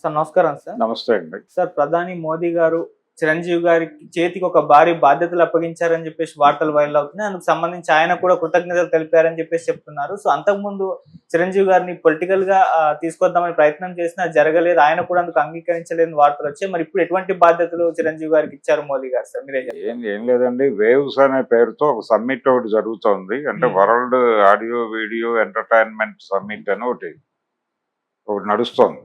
Sir నమస్కారం sir. నమస్తే అండి. సార్ ప్రధాని మోదీ గారు చిరంజీవి గారి చేతికి ఒక భారీ బాధ్యతలు అప్పగించారని చెప్పేసి వార్తలు వైరల్ అవుతున్నాయి. అందుకు సంబంధించి ఆయన కూడా కృతజ్ఞతలు తెలిపారని చెప్పేసి చెప్తున్నారు. సో అంతకుముందు చిరంజీవి గారిని పొలిటికల్ గా తీసుకొద్దామని ప్రయత్నం చేసినా జరగలేదు. ఆయన కూడా అందుకు అంగీకరించలేని వార్తలు వచ్చాయి. మరి ఇప్పుడు ఎటువంటి బాధ్యతలు చిరంజీవి గారికి ఇచ్చారు మోదీ గారు సార్? మీరే చెప్పండి. ఏం లేదండి, వేవ్స్ అనే పేరుతో ఒక సమ్మిట్ ఒకటి జరుగుతోంది. అంటే world audio video entertainment summit అని ఒకటి నడుస్తోంది.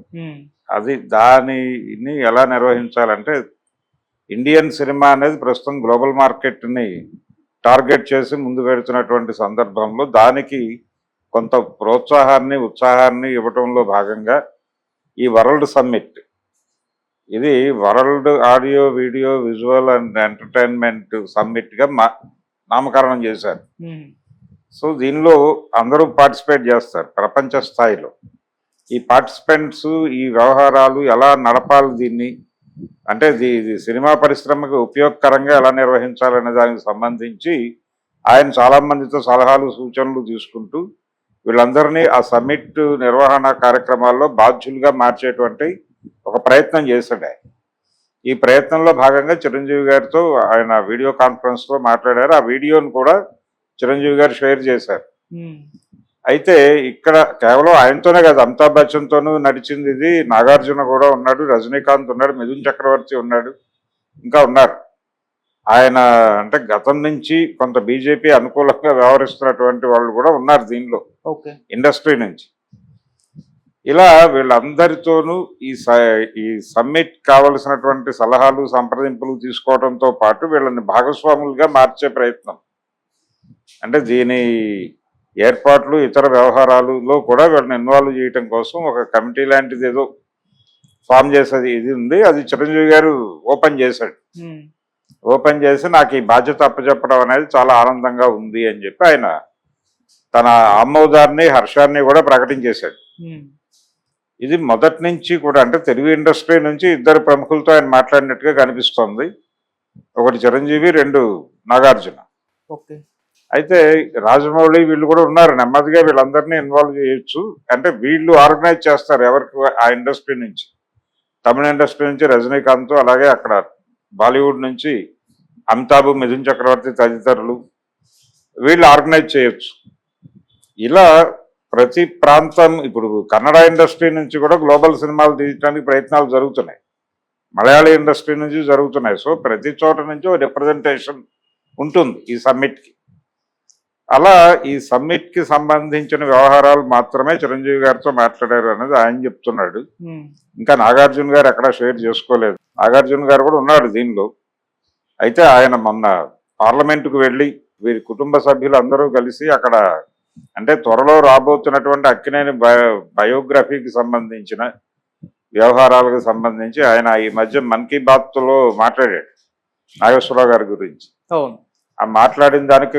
అది దానిని ఎలా నిర్వహించాలంటే, ఇండియన్ సినిమా అనేది ప్రస్తుతం గ్లోబల్ మార్కెట్ని టార్గెట్ చేసి ముందుకు వెళుతున్నటువంటి సందర్భంలో దానికి కొంత ప్రోత్సాహాన్ని ఉత్సాహాన్ని ఇవ్వటంలో భాగంగా ఈ వరల్డ్ సమ్మిట్, ఇది world audio video visual and entertainment సమ్మిట్గా నామకరణం చేశారు. సో దీనిలో అందరూ పార్టిసిపేట్ చేస్తారు ప్రపంచ స్థాయిలో. ఈ పార్టిసిపెంట్స్ ఈ వ్యవహారాలు ఎలా నడపాలి, దీన్ని అంటే ఇది సినిమా పరిశ్రమకు ఉపయోగకరంగా ఎలా నిర్వహించాలనే దానికి సంబంధించి ఆయన చాలా మందితో సలహాలు సూచనలు తీసుకుంటూ వీళ్ళందరినీ ఆ సమ్మిట్ నిర్వహణ కార్యక్రమాల్లో బాధ్యులుగా మార్చేటువంటి ఒక ప్రయత్నం చేశాడు ఆయన. ఈ ప్రయత్నంలో భాగంగా చిరంజీవి గారితో ఆయన వీడియో కాన్ఫరెన్స్లో మాట్లాడారు. ఆ వీడియోను కూడా చిరంజీవి గారు షేర్ చేశారు. అయితే ఇక్కడ కేవలం ఆయనతోనే కాదు, అమితాబ్ బచ్చన్తోనూ నడిచింది ఇది. నాగార్జున కూడా ఉన్నాడు, రజనీకాంత్ ఉన్నాడు, మిథున్ చక్రవర్తి ఉన్నాడు, ఇంకా ఉన్నారు. ఆయన అంటే గతం నుంచి కొంత బీజేపీ అనుకూలంగా వ్యవహరిస్తున్నటువంటి వాళ్ళు కూడా ఉన్నారు దీనిలో, ఇండస్ట్రీ నుంచి. ఇలా వీళ్ళందరితోనూ ఈ సమ్మిట్ కావలసినటువంటి సలహాలు సంప్రదింపులు తీసుకోవడంతో పాటు వీళ్ళని భాగస్వాములుగా మార్చే ప్రయత్నం, అంటే దీని ఏర్పాట్లు ఇతర వ్యవహారాలలో కూడా వీళ్ళని ఇన్వాల్వ్ చేయటం కోసం ఒక కమిటీ లాంటిది ఏదో ఫామ్ చేసేది ఇది ఉంది. అది చిరంజీవి గారు ఓపెన్ చేశాడు. ఓపెన్ చేసి నాకు ఈ బాధ్యత అప్పచెప్పడం అనేది చాలా ఆనందంగా ఉంది అని చెప్పి ఆయన తన ఆమోదాన్ని హర్షాన్ని కూడా ప్రకటించేశాడు. ఇది మొదటి నుంచి కూడా, అంటే తెలుగు ఇండస్ట్రీ నుంచి ఇద్దరు ప్రముఖులతో ఆయన మాట్లాడినట్టుగా కనిపిస్తోంది. ఒకటి చిరంజీవి, రెండు నాగార్జున. అయితే రాజమౌళి వీళ్ళు కూడా ఉన్నారు. నెమ్మదిగా వీళ్ళందరినీ ఇన్వాల్వ్ చేయొచ్చు, అంటే వీళ్ళు ఆర్గనైజ్ చేస్తారు ఎవరికి ఆ ఇండస్ట్రీ నుంచి. తమిళ ఇండస్ట్రీ నుంచి రజనీకాంత్, అలాగే అక్కడ బాలీవుడ్ నుంచి అమితాబ్, మిథున్ చక్రవర్తి తదితరులు వీళ్ళు ఆర్గనైజ్ చేయొచ్చు. ఇలా ప్రతి ప్రాంతం, ఇప్పుడు కన్నడ ఇండస్ట్రీ నుంచి కూడా గ్లోబల్ సినిమాలు తీయడానికి ప్రయత్నాలు జరుగుతున్నాయి, మలయాళీ ఇండస్ట్రీ నుంచి జరుగుతున్నాయి. సో ప్రతి చోట నుంచి రిప్రజెంటేషన్ ఉంటుంది ఈ సమ్మిట్కి. అలా ఈ సమ్మిట్కి సంబంధించిన వ్యవహారాలు మాత్రమే చిరంజీవి గారితో మాట్లాడారు అనేది ఆయన చెప్తున్నాడు. ఇంకా నాగార్జున గారు ఎక్కడా షేర్ చేసుకోలేదు. నాగార్జున గారు కూడా ఉన్నాడు దీనిలో. అయితే ఆయన మొన్న పార్లమెంటుకు వెళ్ళి వీరి కుటుంబ సభ్యులు అందరూ కలిసి అక్కడ, అంటే త్వరలో రాబోతున్నటువంటి అక్కినేని బయోగ్రఫీకి సంబంధించిన వ్యవహారాలకు సంబంధించి ఆయన ఈ మధ్య మన్ కీ బాత్లో మాట్లాడాడు నాగేశ్వరరావు గారి గురించి. ఆ మాట్లాడిన దానికి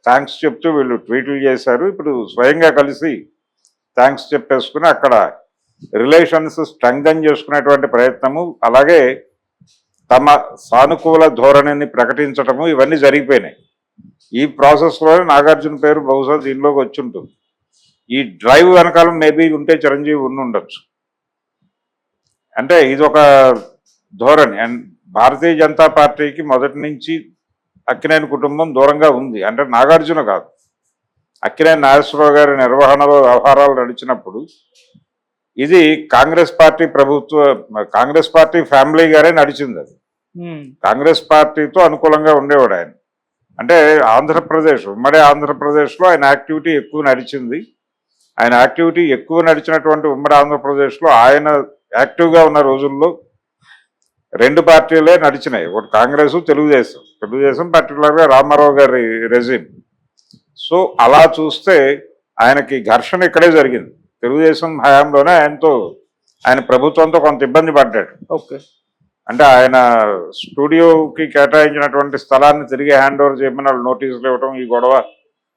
థ్యాంక్స్ చెప్తూ వీళ్ళు ట్వీట్లు చేశారు. ఇప్పుడు స్వయంగా కలిసి థ్యాంక్స్ చెప్పేసుకుని అక్కడ రిలేషన్స్ స్ట్రెంగ్థన్ చేసుకునేటువంటి ప్రయత్నము, అలాగే తమ సానుకూల ధోరణిని ప్రకటించటము, ఇవన్నీ జరిగిపోయినాయి. ఈ ప్రాసెస్లోనే నాగార్జున పేరు బహుశా దీనిలోకి వచ్చి ఉంటుంది. ఈ డ్రైవ్ వెనకాలం మేబీ ఉంటే చిరంజీవి ఉండొచ్చు. అంటే ఇది ఒక ధోరణి. అండ్ భారతీయ జనతా పార్టీకి మొదటి నుంచి అక్కినేని కుటుంబం దూరంగా ఉంది. అంటే నాగార్జున కాదు, అక్కినేని నాగేశ్వరరావు గారి నిర్వహణలో వ్యవహారాలు నడిచినప్పుడు ఇది Congress party Congress party family గారే నడిచింది. అది కాంగ్రెస్ పార్టీతో అనుకూలంగా ఉండేవాడు ఆయన. అంటే ఆంధ్రప్రదేశ్, ఉమ్మడి ఆంధ్రప్రదేశ్లో ఆయన యాక్టివిటీ ఎక్కువ నడిచింది. ఆయన యాక్టివిటీ ఎక్కువ నడిచినటువంటి ఉమ్మడి ఆంధ్రప్రదేశ్లో ఆయన యాక్టివ్గా ఉన్న రోజుల్లో రెండు పార్టీలే నడిచినాయి, ఒకటి కాంగ్రెస్, తెలుగుదేశం పర్టికులర్గా రామారావు గారి రెజిమ్. సో అలా చూస్తే ఆయనకి ఘర్షణ ఇక్కడే జరిగింది. తెలుగుదేశం హయాంలోనే ఆయన ప్రభుత్వంతో కొంత ఇబ్బంది పడ్డాడు. అంటే ఆయన స్టూడియోకి కేటాయించినటువంటి స్థలాన్ని తిరిగి హ్యాండ్ ఓవర్ చేయమని వాళ్ళు నోటీసులు ఇవ్వడం, ఈ గొడవ,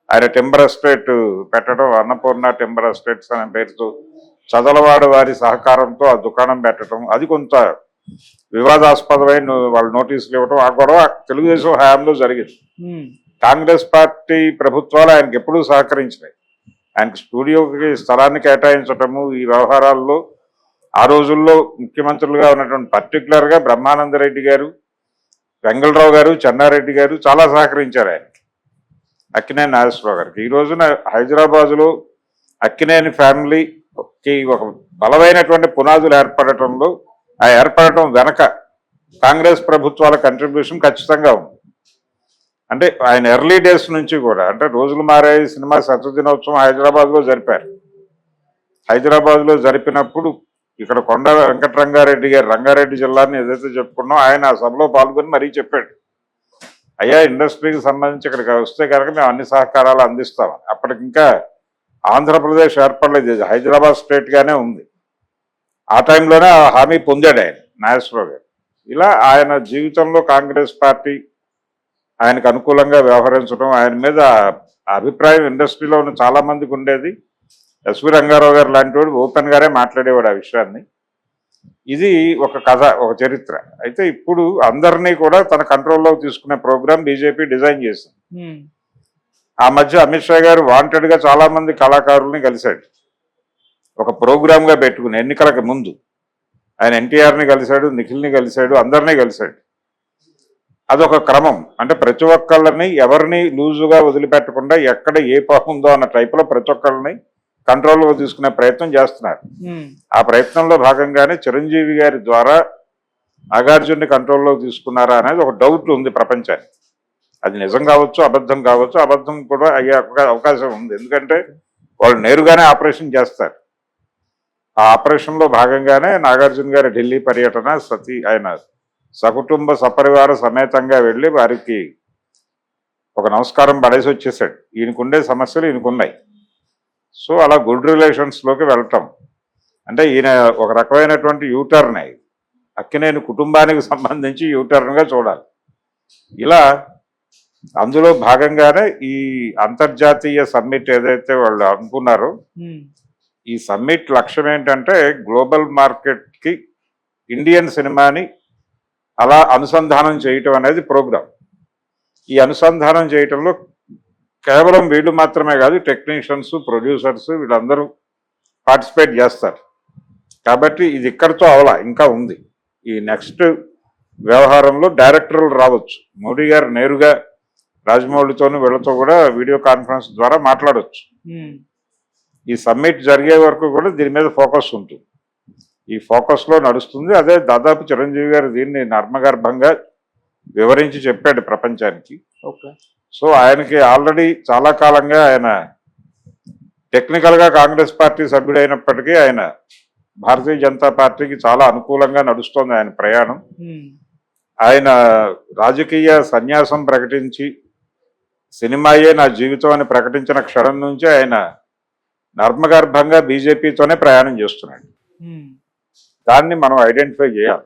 ఆయన టింబర్ ఎస్టేట్ పెట్టడం, అన్నపూర్ణ టింబర్ ఎస్టేట్స్ అనే పేరుతో చదలవాడు వారి సహకారంతో ఆ దుకాణం పెట్టడం, అది కొంత వివాదాస్పదమైన వాళ్ళు నోటీసులు ఇవ్వడం, ఆ గొడవ తెలుగుదేశం హయాంలో జరిగింది. కాంగ్రెస్ పార్టీ ప్రభుత్వాలు ఆయనకి ఎప్పుడూ సహకరించినాయి. ఆయనకి స్టూడియోకి స్థలాన్ని కేటాయించటము, ఈ వ్యవహారాల్లో ఆ రోజుల్లో ముఖ్యమంత్రులుగా ఉన్నటువంటి పర్టికులర్గా బ్రహ్మానందరెడ్డి గారు, వెంగళరావు గారు, చెన్నారెడ్డి గారు చాలా సహకరించారు ఆయన అక్కినేని నాగేశ్వరరావు గారికి. ఈ రోజున హైదరాబాదులో అక్కినేని ఫ్యామిలీకి ఒక బలమైనటువంటి పునాదులు ఏర్పడటంలో, ఆ ఏర్పడటం వెనక కాంగ్రెస్ ప్రభుత్వాల కంట్రిబ్యూషన్ ఖచ్చితంగా ఉంది. అంటే ఆయన ఎర్లీ డేస్ నుంచి కూడా, అంటే రోజులు మారాయి సినిమా శతదినోత్సవం హైదరాబాద్లో జరిపారు. హైదరాబాద్లో జరిపినప్పుడు ఇక్కడ కొండ వెంకటరంగారెడ్డి గారు, రంగారెడ్డి జిల్లాని ఏదైతే చెప్పుకున్నాం, ఆయన ఆ సభలో పాల్గొని మరీ చెప్పాడు, అయ్యా ఇండస్ట్రీకి సంబంధించి ఇక్కడికి వస్తే కనుక మేము అన్ని సహకారాలు అందిస్తామని. అప్పటికి ఇంకా ఆంధ్రప్రదేశ్ ఏర్పడలేదు, హైదరాబాద్ స్టేట్గానే ఉంది. ఆ టైంలోనే ఆ హామీ పొందాడు ఆయన నాగేశ్వరరావు గారు. ఇలా ఆయన జీవితంలో కాంగ్రెస్ పార్టీ ఆయనకు అనుకూలంగా వ్యవహరించడం, ఆయన మీద అభిప్రాయం ఇండస్ట్రీలో ఉన్న చాలా మందికి ఉండేది. ఎస్వి రంగారావు గారు లాంటి వాడు ఓపెన్ గానే మాట్లాడేవాడు ఆ విషయాన్ని. ఇది ఒక కథ, ఒక చరిత్ర. అయితే ఇప్పుడు అందరినీ కూడా తన కంట్రోల్లో తీసుకునే ప్రోగ్రాం బీజేపీ డిజైన్ చేసింది. ఆ మధ్య అమిత్ షా గారు వాంటెడ్ గా చాలా మంది కళాకారుల్ని కలిశాడు, ఒక ప్రోగ్రామ్ గా పెట్టుకుని. ఎన్నికలకు ముందు ఆయన ఎన్టీఆర్ని కలిశాడు, నిఖిల్ని కలిశాడు, అందరినీ కలిశాడు. అదొక క్రమం. అంటే ప్రతి ఒక్కళ్ళని ఎవరిని లూజుగా వదిలిపెట్టకుండా ఎక్కడ ఏ పాపం ఉందో అన్న టైప్లో ప్రతి ఒక్కళ్ళని కంట్రోల్లో తీసుకునే ప్రయత్నం చేస్తున్నారు. ఆ ప్రయత్నంలో భాగంగానే చిరంజీవి గారి ద్వారా నాగార్జున్ని కంట్రోల్లో తీసుకున్నారా అనేది ఒక డౌట్ ఉంది ప్రపంచానికి. అది నిజం కావచ్చు, అబద్ధం కావచ్చు. అబద్ధం కూడా అయ్యే అవకాశం ఉంది, ఎందుకంటే వాళ్ళు నేరుగానే ఆపరేషన్ చేస్తారు. ఆ ఆపరేషన్లో భాగంగానే నాగార్జున గారి ఢిల్లీ పర్యటన, ఆయన సకుటుంబ సపరివార సమేతంగా వెళ్ళి వారికి ఒక నమస్కారం పడేసి వచ్చేసాడు. ఈయనకుండే సమస్యలు ఈయనకున్నాయి. సో అలా గుడ్ రిలేషన్స్లోకి వెళ్ళటం అంటే ఈయన ఒక రకమైనటువంటి యూటర్న్. అక్కినేని కుటుంబానికి సంబంధించి యూటర్న్గా చూడాలి. ఇలా అందులో భాగంగానే ఈ అంతర్జాతీయ సమ్మిట్ ఏదైతే వాళ్ళు అనుకున్నారో, ఈ సమ్మిట్ లక్ష్యం ఏంటంటే గ్లోబల్ మార్కెట్కి ఇండియన్ సినిమాని అలా అనుసంధానం చేయటం అనేది ప్రోగ్రాం. ఈ అనుసంధానం చేయటంలో కేవలం వీళ్ళు మాత్రమే కాదు, టెక్నీషియన్స్, ప్రొడ్యూసర్స్ వీళ్ళందరూ పార్టిసిపేట్ చేస్తారు. కాబట్టి ఇది ఇక్కడితో అవలా, ఇంకా ఉంది. ఈ నెక్స్ట్ వ్యవహారంలో డైరెక్టర్లు రావచ్చు. మోడీ గారు నేరుగా రాజమౌళితోనూ వీళ్ళతో కూడా వీడియో కాన్ఫరెన్స్ ద్వారా మాట్లాడవచ్చు. ఈ సమ్మిట్ జరిగే వరకు కూడా దీని మీద ఫోకస్ ఉంటుంది. ఈ ఫోకస్లో నడుస్తుంది. అదే దాదాపు చిరంజీవి గారు దీన్ని నర్మగర్భంగా వివరించి చెప్పాడు ప్రపంచానికి. సో ఆయనకి ఆల్రెడీ చాలా కాలంగా ఆయన టెక్నికల్గా కాంగ్రెస్ పార్టీ సభ్యుడైనప్పటికీ ఆయన భారతీయ జనతా పార్టీకి చాలా అనుకూలంగా నడుస్తోంది ఆయన ప్రయాణం. ఆయన రాజకీయ సన్యాసం ప్రకటించి సినిమాయే నా జీవితం అని ప్రకటించిన క్షణం నుంచి ఆయన నర్మగర్భంగా బీజేపీతోనే ప్రయాణం చేస్తున్నాడు. దాన్ని మనం ఐడెంటిఫై చేయాలి.